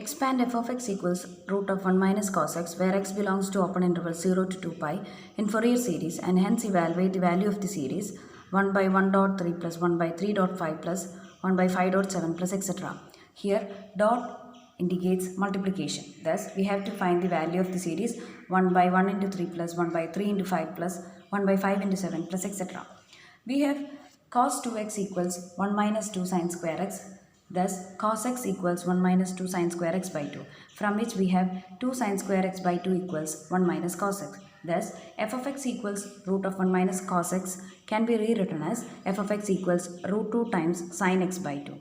Expand f of x equals root of 1 minus cos x where x belongs to open interval 0 to 2 pi in Fourier series and hence evaluate the value of the series 1 by 1 dot 3 plus 1 by 3 dot 5 plus 1 by 5 dot 7 plus etc. Here dot indicates multiplication. Thus we have to find the value of the series 1 by 1 into 3 plus 1 by 3 into 5 plus 1 by 5 into 7 plus etc. We have cos 2x equals 1 minus 2 sin square x. Thus, cos x equals 1 minus 2 sin square x by 2, from which we have 2 sin square x by 2 equals 1 minus cos x. Thus, f of x equals root of 1 minus cos x can be rewritten as f of x equals root 2 times sin x by 2.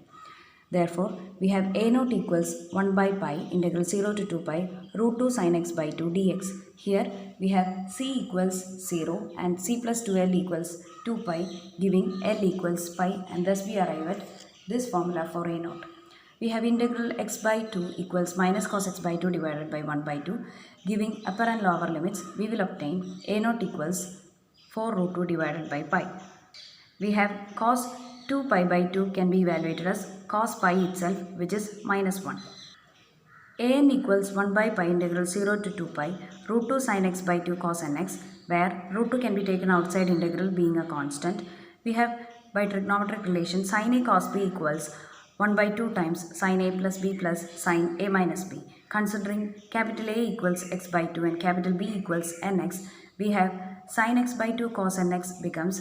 Therefore, we have a naught equals 1 by pi integral 0 to 2 pi root 2 sin x by 2 dx. Here we have c equals 0 and c plus 2l equals 2 pi giving l equals pi, and thus we arrive at this formula for a naught. We have integral x by 2 equals minus cos x by 2 divided by 1 by 2. Giving upper and lower limits, we will obtain a naught equals 4 root 2 divided by pi. We have cos 2 pi by 2 can be evaluated as cos pi itself, which is minus 1. An equals 1 by pi integral 0 to 2 pi root 2 sin x by 2 cos nx, where root 2 can be taken outside integral being a constant. We have by trigonometric relation sin a cos b equals 1 by 2 times sin a plus b plus sin a minus b. Considering capital A equals x by 2 and capital B equals nx, we have sin x by 2 cos nx becomes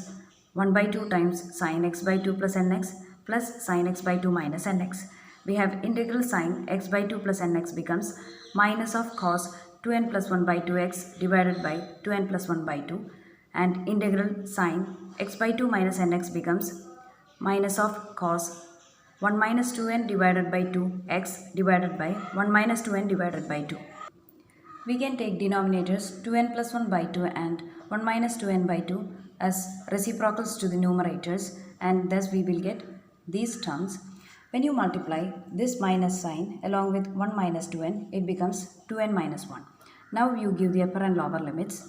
1 by 2 times sin x by 2 plus nx plus sin x by 2 minus nx. We have integral sin x by 2 plus nx becomes minus of cos 2n plus 1 by 2x divided by 2n plus 1 by 2, and integral sin x by 2 minus nx becomes minus of cos 1 minus 2n divided by 2x divided by 1 minus 2n divided by 2. We can take denominators 2n plus 1 by 2 and 1 minus 2n by 2 as reciprocals to the numerators, and thus we will get these terms. When you multiply this minus sign along with 1 minus 2n, it becomes 2n minus 1. Now you give the upper and lower limits.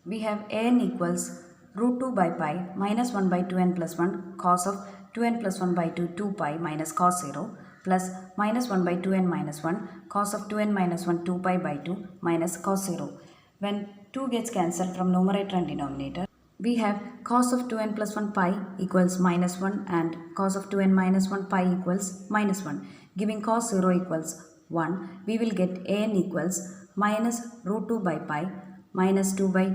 We have an equals root 2 by pi minus 1 by 2n plus 1 cos of 2n plus 1 by 2 2 pi minus cos 0 plus minus 1 by 2n minus 1 cos of 2n minus 1 2 pi by 2 minus cos 0. When 2 gets cancelled from numerator and denominator, we have cos of 2n plus 1 pi equals minus 1 and cos of 2n minus 1 pi equals minus 1. Giving cos 0 equals 1, we will get an equals minus root 2 by pi minus 2 by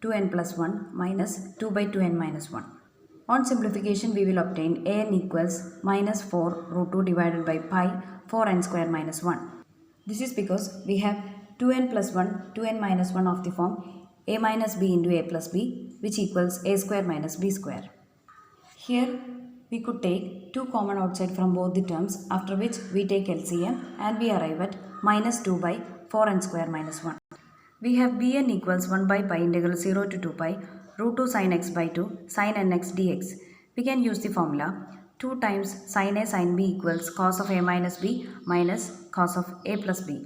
2n plus 1 minus 2 by 2n minus 1. On simplification, we will obtain an equals minus 4 root 2 divided by pi 4n square minus 1. This is because we have 2n plus 1, 2n minus 1 of the form a minus b into a plus b, which equals a square minus b square. Here we could take 2 common outside from both the terms, after which we take LCM and we arrive at minus 2 by 4n square minus 1. We have bn equals 1 by pi integral 0 to 2 pi root 2 sin x by 2 sin nx dx. We can use the formula 2 times sin a sin b equals cos of a minus b minus cos of a plus b.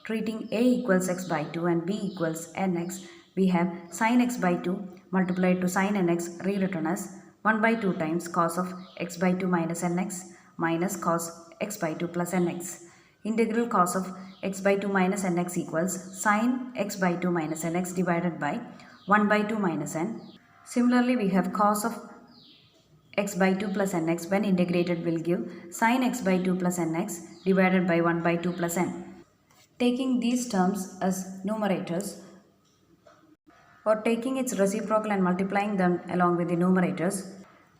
Treating a equals x by 2 and b equals nx, we have sin x by 2 multiplied to sin nx rewritten as 1 by 2 times cos of x by 2 minus nx minus cos x by 2 plus nx. Integral cos of x by 2 minus nx equals sin x by 2 minus nx divided by 1 by 2 minus n. Similarly, we have cos of x by 2 plus nx when integrated will give sin x by 2 plus nx divided by 1 by 2 plus n. Taking these terms as numerators or taking its reciprocal and multiplying them along with the numerators,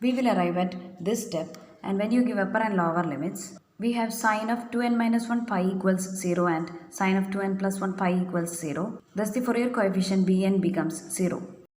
we will arrive at this step, and when you give upper and lower limits, we have sin of 2n minus 1 pi equals 0 and sin of 2n plus 1 pi equals 0. Thus the Fourier coefficient bn becomes 0.